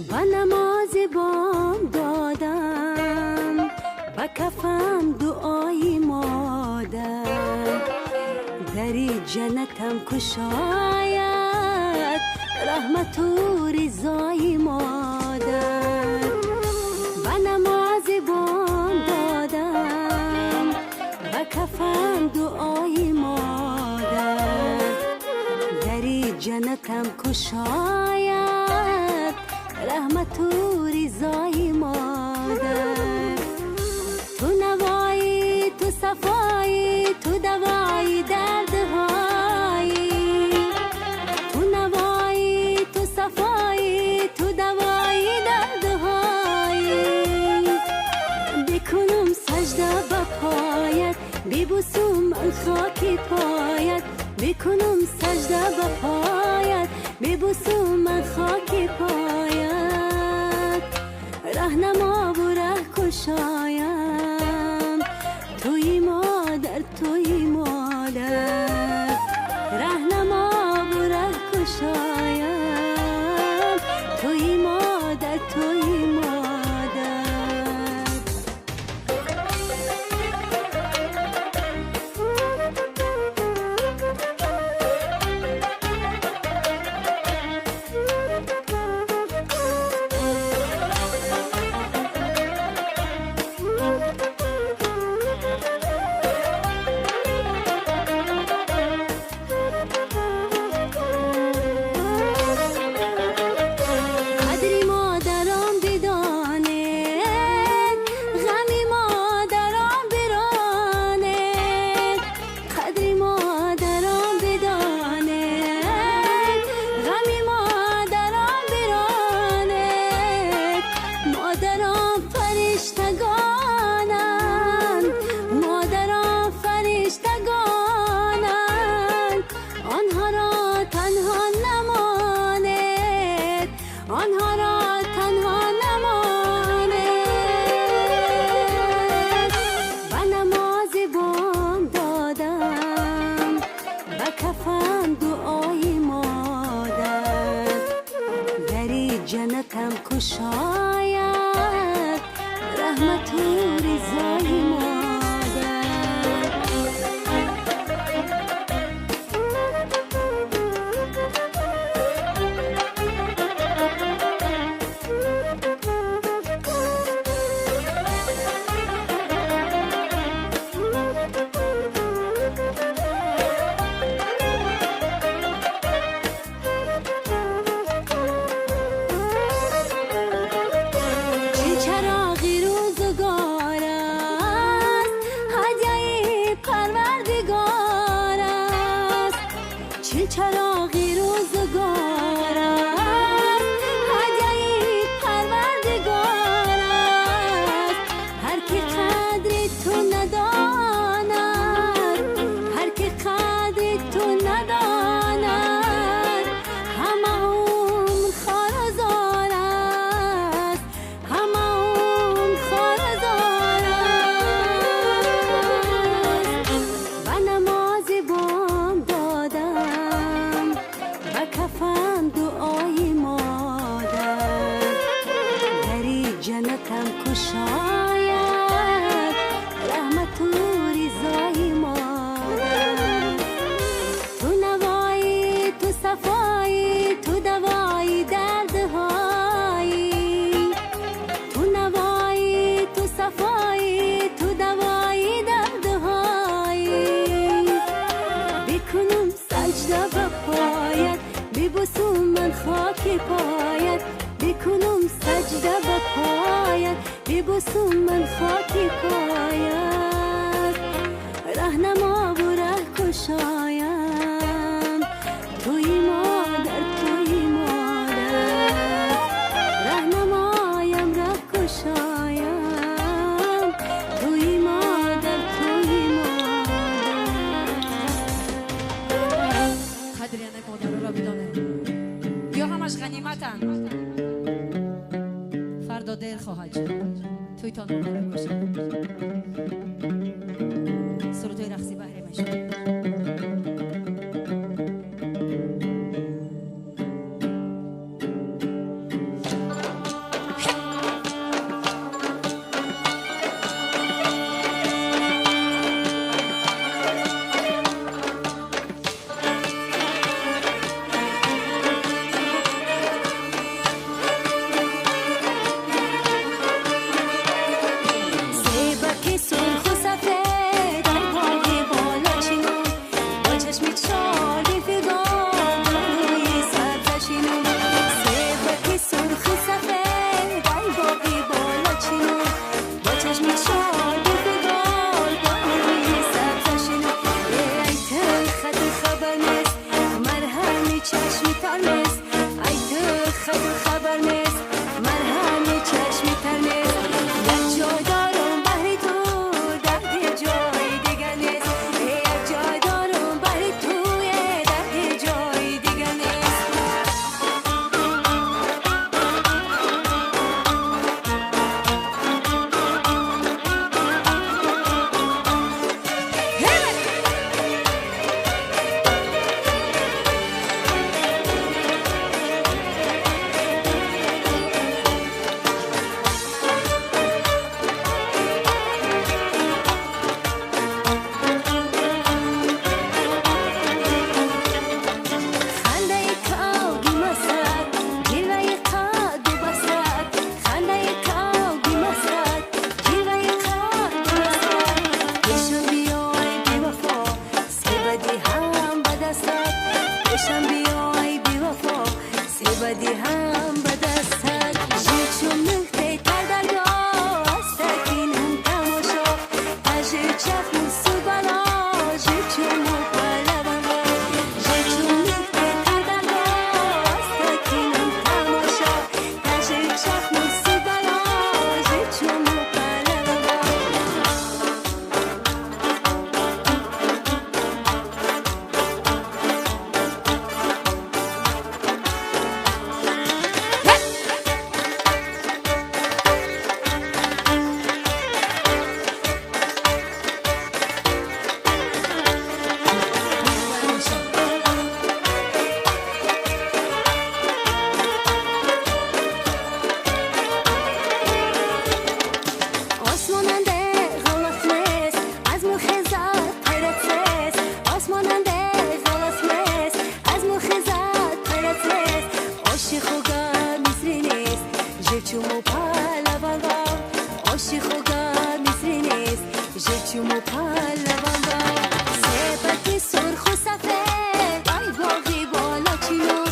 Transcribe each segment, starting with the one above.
با نماز بام دادم با کفم دعای مادر دری جنتم کشاید رحمت و رضای مادر با نماز بام دادم با کفم دعای مادر دری جنتم کشاید رحمت و رضای مادر تو نوایی تو صفایی تو دوایی دردهایی تو نوایی تو صفایی تو دوایی دردهایی بکنم سجده به پایت ببوسم من خاک پایت بکنم سجده به پایت ببوسم من خاک پایت رهنما و ره کشایم توی مادر توی مادر رهنما و ره کشایم توی مادر توی مادر جنتم کشاید رحمت و رضای مادر چراغی روزگار است هدیه پروردگار است هر کی قدر تو نداند هر کی قدر تو نداند همه عمر خوار و زار است همه عمر خوار و زار است و نماز بام دادم کفم دعای مادر دری جنتم کشاید رحمت و رضای مادر تو نوایی تو صفایی تو دوایی دردهایی تو نوایی تو صفایی تو دوایی دردهایی بکنم سجده به پایت ببوسم من خاک پایت بکنم سجده به پایت ببوسم من خاک پایت رهنما و ره کشایم توی مادر توی مادر رهنمایم ره کشایم توی مادر توی مادر قدر یعنی مادر را بدانه یا همش غنیمتن فردا دیر خواهد شد توی تان مبارک باشه سرودهای رقصی بهره میشه جچومو پهلوان با عاشق و گم میزرینست جچومو پهلوان با سپتی سرخ و سفید ای باقی بالا چینو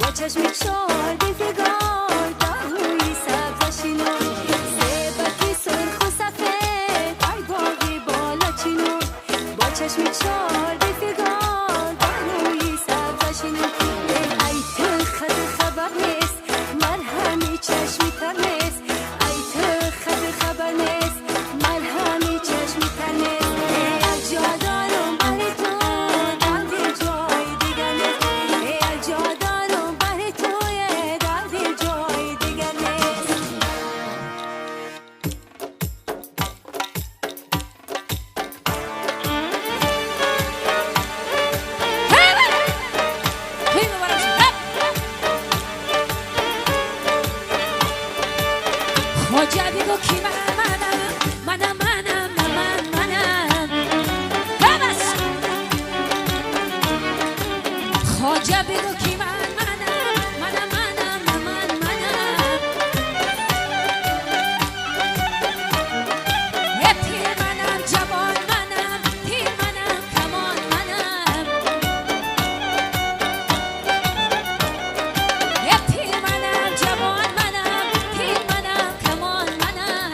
با چشمی چار دیفگار داروی سبزشینو سپتی سرخ و سفید ای باقی بالا چینو با چشمی چار دیفگار داروی سبزشینو ای تو خبر نیست مرهمی چشمی تر نیست ای تو خبر نیست مرهمی چشمی تر نیست ای جا دارم برای تو دردی جای دیگر نیست ای جا دارم برای تو دردی جای دیگر نیست خواجه بگو کی منم ببس خواجه بگو کی منم پیر منم جوان منم تیر منم کمان منم پیر منم جوان منم تیر منم کمان منم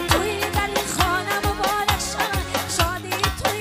توی در این خانه مبارک شد شادی توی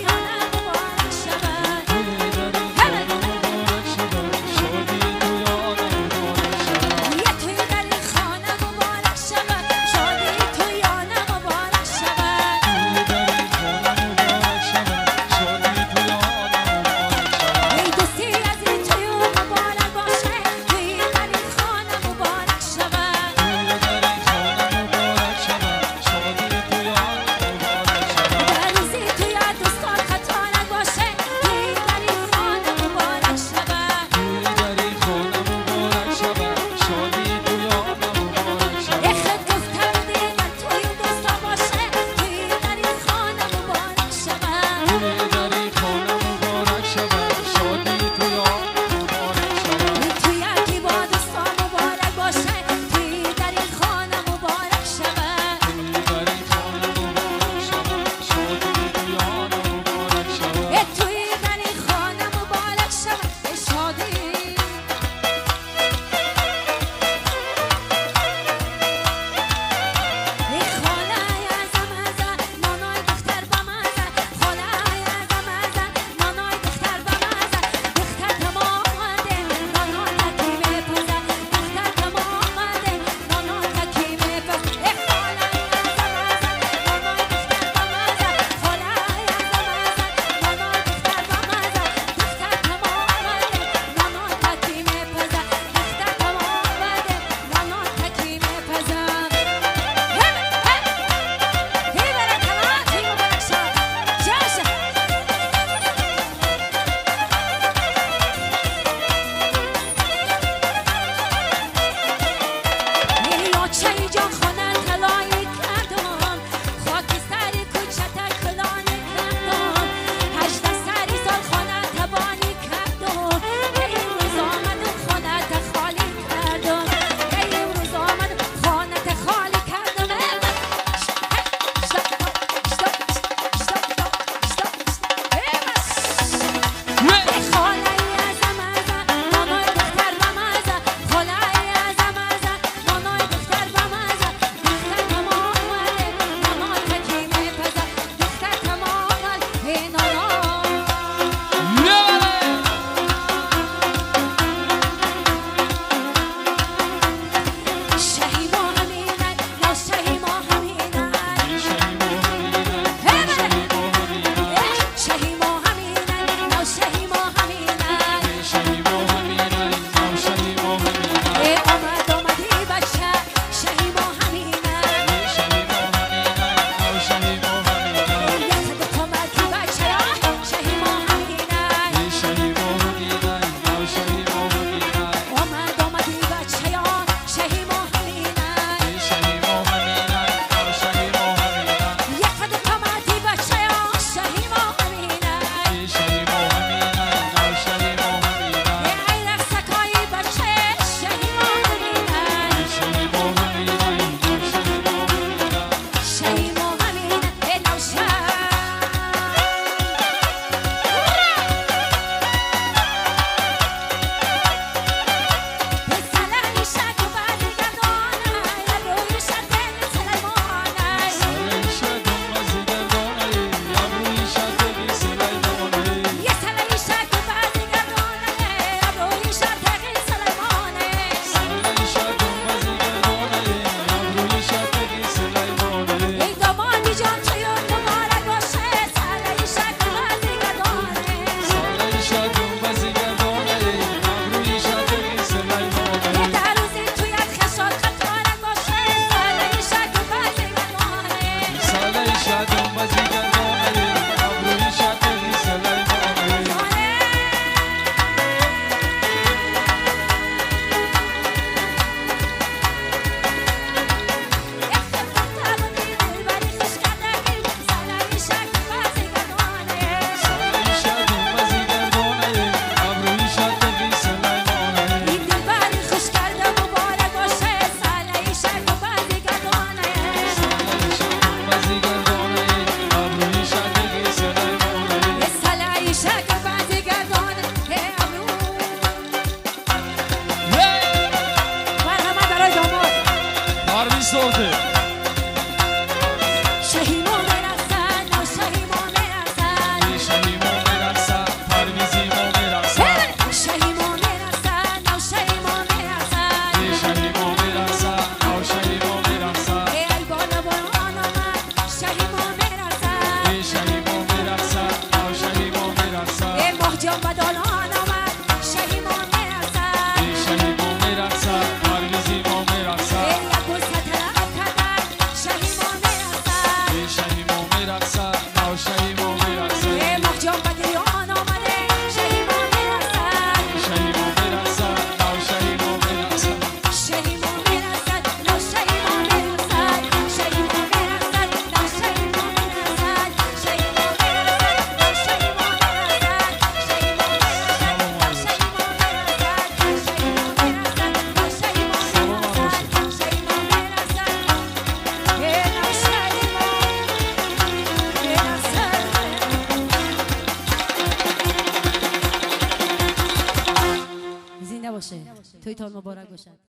باشه. تویتان مبارک باشد.